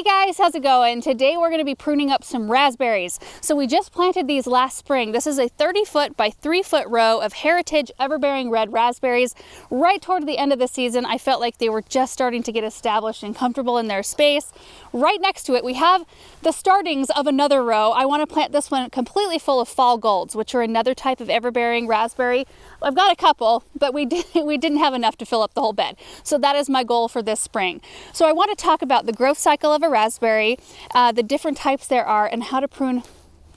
Hey guys, how's it going? Today we're going to be pruning up some raspberries. So we just planted these last spring. This is a 30-foot by 3-foot row of heritage everbearing red raspberries. Right toward the end of the season, I felt like they were just starting to get established and comfortable in their space. Right next to it, we have the startings of another row. I want to plant this one completely full of fall golds, which are another type of everbearing raspberry. I've got a couple, but we didn't have enough to fill up the whole bed. So that is my goal for this spring. So I want to talk about the growth cycle of a raspberry, the different types there are, and how to prune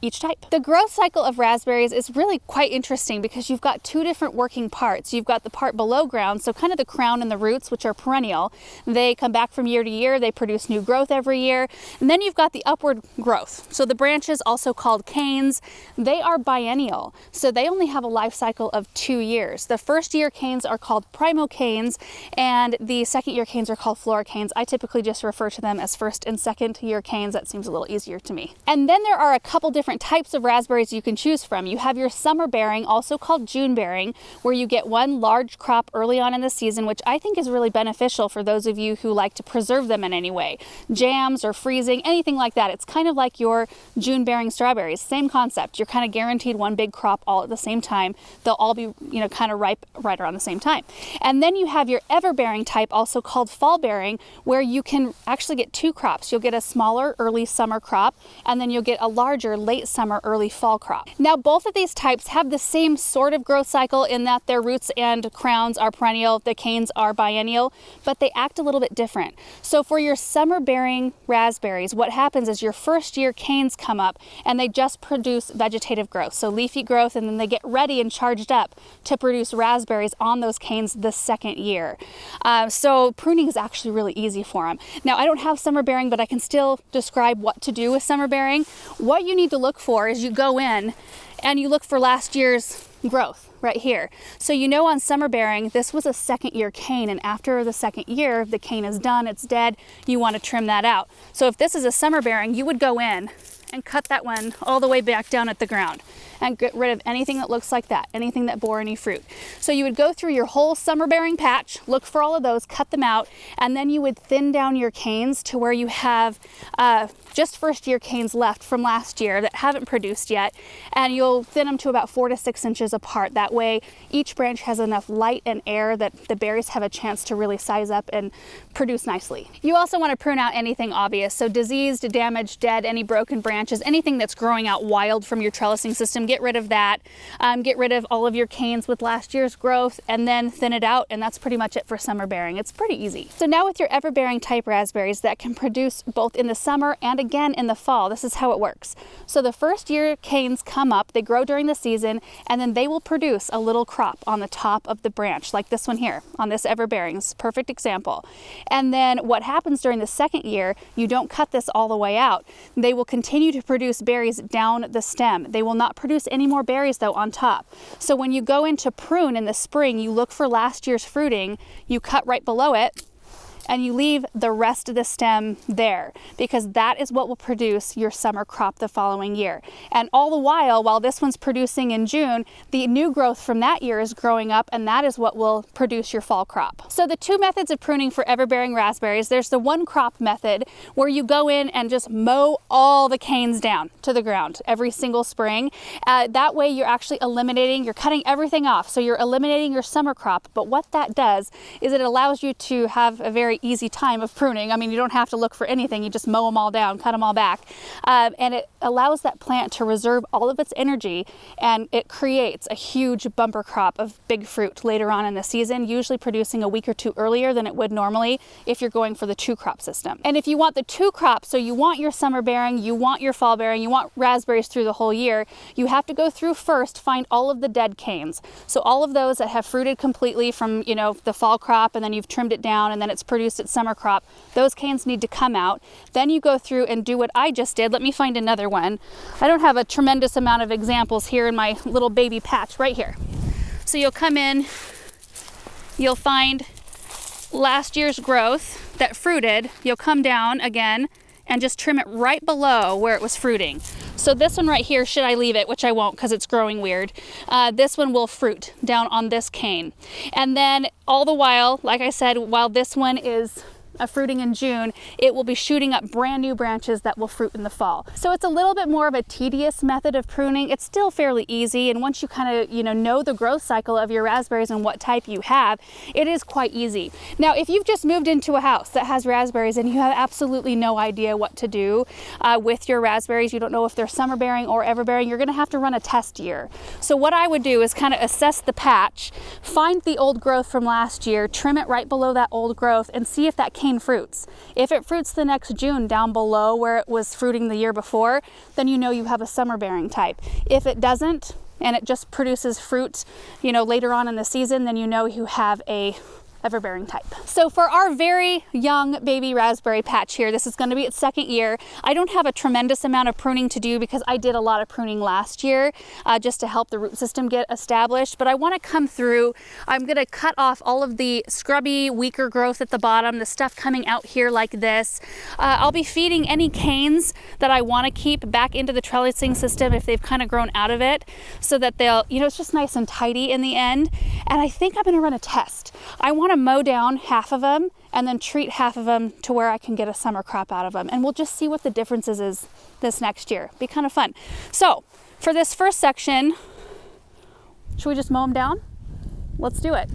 each type. The growth cycle of raspberries is really quite interesting because you've got two different working parts. You've got the part below ground, so kind of the crown and the roots, which are perennial. They come back from year to year. They produce new growth every year. And then you've got the upward growth. So the branches, also called canes, they are biennial. So they only have a life cycle of 2 years. The first year canes are called primocanes, and the second year canes are called floricanes. I typically just refer to them as first and second year canes. That seems a little easier to me. And then there are a couple different types of raspberries you can choose from. You have your summer bearing, also called June bearing, where you get one large crop early on in the season, which I think is really beneficial for those of you who like to preserve them in any way. Jams or freezing, anything like that. It's kind of like your June bearing strawberries. Same concept. You're kind of guaranteed one big crop all at the same time. They'll all be, kind of ripe right around the same time. And then you have your everbearing type, also called fall bearing, where you can actually get 2 crops. You'll get a smaller early summer crop, and then you'll get a larger late summer, early fall crop. Now, both of these types have the same sort of growth cycle in that their roots and crowns are perennial, the canes are biennial, but they act a little bit different. So for your summer bearing raspberries, what happens is your first year canes come up and they just produce vegetative growth, so leafy growth, and then they get ready and charged up to produce raspberries on those canes the second year. So pruning is actually really easy for them. Now, I don't have summer bearing, but I can still describe what to do with summer bearing. What you need to look for is you go in and you look for last year's growth right here. So on summer bearing, this was a second year cane, and after the second year, the cane is done, it's dead, you want to trim that out. So if this is a summer bearing, you would go in and cut that one all the way back down at the ground and get rid of anything that looks like that, anything that bore any fruit. So you would go through your whole summer bearing patch, look for all of those, cut them out, and then you would thin down your canes to where you have just first year canes left from last year that haven't produced yet, and you'll thin them to about 4 to 6 inches apart. That way each branch has enough light and air that the berries have a chance to really size up and produce nicely. You also want to prune out anything obvious, so diseased, damaged, dead, any broken branches, anything that's growing out wild from your trellising system, get rid of that. Get rid of all of your canes with last year's growth and then thin it out, and that's pretty much it for summer bearing. It's pretty easy. So now with your everbearing type raspberries that can produce both in the summer and again in the fall, this is how it works. So the first year canes come up, they grow during the season, and then they will produce a little crop on the top of the branch, like this one here on this everbearing. It's a perfect example. And then what happens during the second year, you don't cut this all the way out. They will continue to produce berries down the stem. They will not produce any more berries though on top. So when you go into prune in the spring, you look for last year's fruiting, you cut right below it, and you leave the rest of the stem there, because that is what will produce your summer crop the following year. And all the while this one's producing in June, the new growth from that year is growing up, and that is what will produce your fall crop. So the 2 methods of pruning for everbearing raspberries, there's the one crop method where you go in and just mow all the canes down to the ground every single spring. That way you're actually you're cutting everything off, so you're eliminating your summer crop. But what that does is it allows you to have a very easy time of pruning. I mean, you don't have to look for anything. You just mow them all down, cut them all back. And it allows that plant to reserve all of its energy, and it creates a huge bumper crop of big fruit later on in the season, usually producing a week or 2 earlier than it would normally if you're going for the 2 crop system. And if you want the 2 crops, so you want your summer bearing, you want your fall bearing, you want raspberries through the whole year, you have to go through first, find all of the dead canes. So all of those that have fruited completely from, the fall crop, and then you've trimmed it down and then it's produced its summer crop, those canes need to come out. Then you go through and do what I just did. Let me find another one. I don't have a tremendous amount of examples here in my little baby patch right here. So you'll come in, you'll find last year's growth that fruited, you'll come down again and just trim it right below where it was fruiting. So this one right here, should I leave it, which I won't because it's growing weird, this one will fruit down on this cane. And then all the while, like I said, while this one is fruiting in June, it will be shooting up brand new branches that will fruit in the fall. So it's a little bit more of a tedious method of pruning. It's still fairly easy, and once you kind of know the growth cycle of your raspberries and what type you have, it is quite easy. Now, if you've just moved into a house that has raspberries and you have absolutely no idea what to do with your raspberries, you don't know if they're summer bearing or ever bearing, you're going to have to run a test year. So what I would do is kind of assess the patch, find the old growth from last year, trim it right below that old growth, and see if that cane fruits. If it fruits the next June down below where it was fruiting the year before, then you know you have a summer bearing type. If it doesn't, and it just produces fruit, later on in the season, then you know you have a ever-bearing type. So for our very young baby raspberry patch here, this is going to be its second year. I don't have a tremendous amount of pruning to do because I did a lot of pruning last year just to help the root system get established, but I want to come through. I'm going to cut off all of the scrubby, weaker growth at the bottom, the stuff coming out here like this. I'll be feeding any canes that I want to keep back into the trellising system if they've kind of grown out of it, so that they'll, it's just nice and tidy in the end. And I think I'm going to run a test. I want to mow down half of them and then treat half of them to where I can get a summer crop out of them. And we'll just see what the differences is this next year. Be kind of fun. So for this first section, should we just mow them down? Let's do it.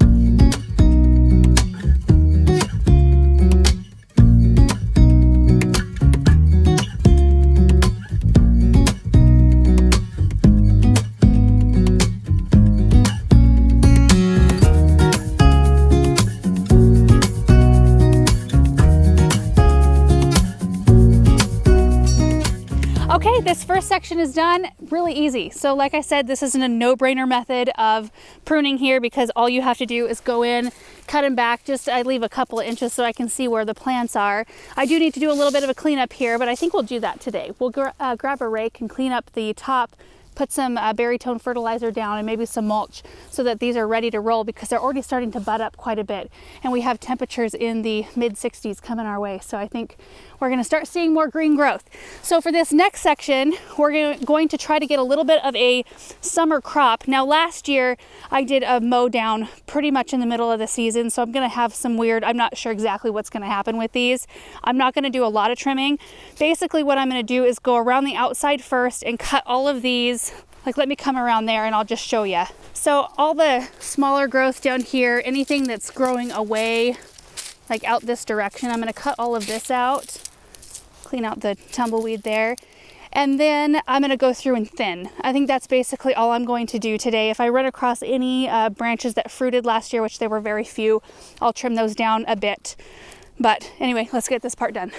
Okay, this first section is done. Really easy. So like I said, this isn't a no-brainer method of pruning here because all you have to do is go in, cut them back. I leave a couple of inches so I can see where the plants are. I do need to do a little bit of a cleanup here, but I think we'll do that today. We'll grab a rake and clean up the top, put some berry-tone fertilizer down and maybe some mulch so that these are ready to roll because they're already starting to bud up quite a bit. And we have temperatures in the mid-60s coming our way. So I think we're going to start seeing more green growth. So for this next section, we're going to try to get a little bit of a summer crop. Now last year I did a mow down pretty much in the middle of the season, so I'm going to have some weird, I'm not sure exactly what's going to happen with these. I'm not going to do a lot of trimming. Basically what I'm going to do is go around the outside first and cut all of these. Like, let me come around there and I'll just show you. So all the smaller growth down here, anything that's growing away, like out this direction, I'm going to cut all of this out, clean out the tumbleweed there, and then I'm going to go through and thin. I think that's basically all I'm going to do today. If I run across any branches that fruited last year, which there were very few, I'll trim those down a bit. But anyway, let's get this part done.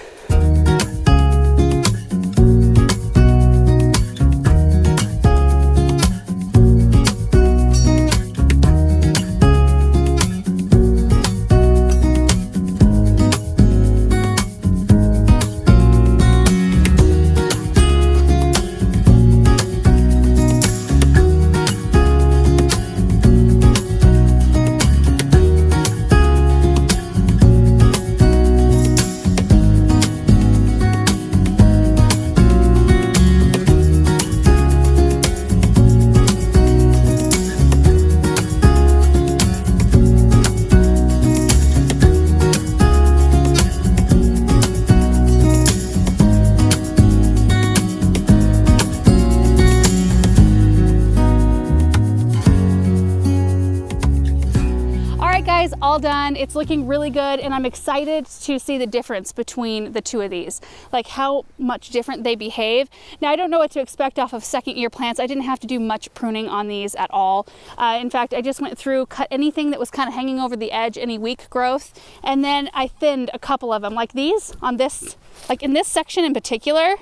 All done. It's looking really good, and I'm excited to see the difference between the two of these, like how much different they behave. Now I don't know what to expect off of second year plants. I didn't have to do much pruning on these at all. In fact, I just went through, cut anything that was kind of hanging over the edge, any weak growth, and then I thinned a couple of them, like these on this, like in this section in particular.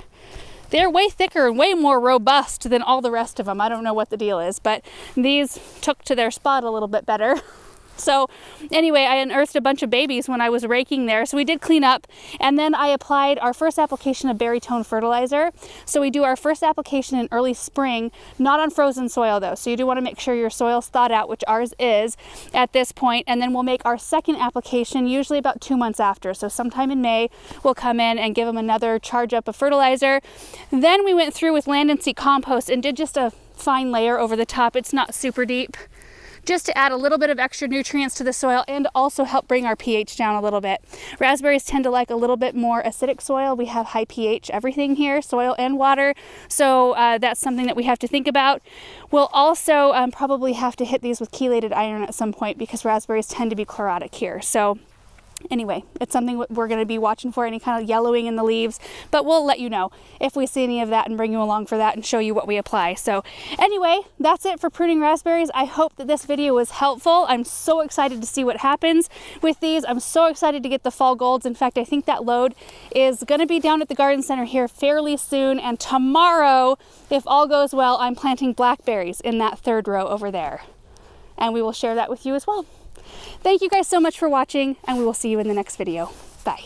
They're way thicker and way more robust than all the rest of them. I don't know what the deal is, but these took to their spot a little bit better. So anyway, I unearthed a bunch of babies when I was raking there. So we did clean up, and then I applied our first application of berry-tone fertilizer. So we do our first application in early spring, not on frozen soil though. So you do want to make sure your soil's thawed out, which ours is at this point. And then we'll make our second application usually about 2 months after. So sometime in May, we'll come in and give them another charge up of fertilizer. Then we went through with land and seed compost and did just a fine layer over the top. It's not super deep, just to add a little bit of extra nutrients to the soil and also help bring our pH down a little bit. Raspberries tend to like a little bit more acidic soil. We have high pH everything here, soil and water, so that's something that we have to think about. We'll also probably have to hit these with chelated iron at some point because raspberries tend to be chlorotic here. So anyway, it's something we're going to be watching for, any kind of yellowing in the leaves, but we'll let you know if we see any of that and bring you along for that and show you what we apply. So anyway, that's it for pruning raspberries. I hope that this video was helpful. I'm so excited to see what happens with these. I'm so excited to get the fall golds. In fact, I think that load is going to be down at the garden center here fairly soon, and tomorrow, if all goes well, I'm planting blackberries in that third row over there, and we will share that with you as well. Thank you guys so much for watching, and we will see you in the next video. Bye.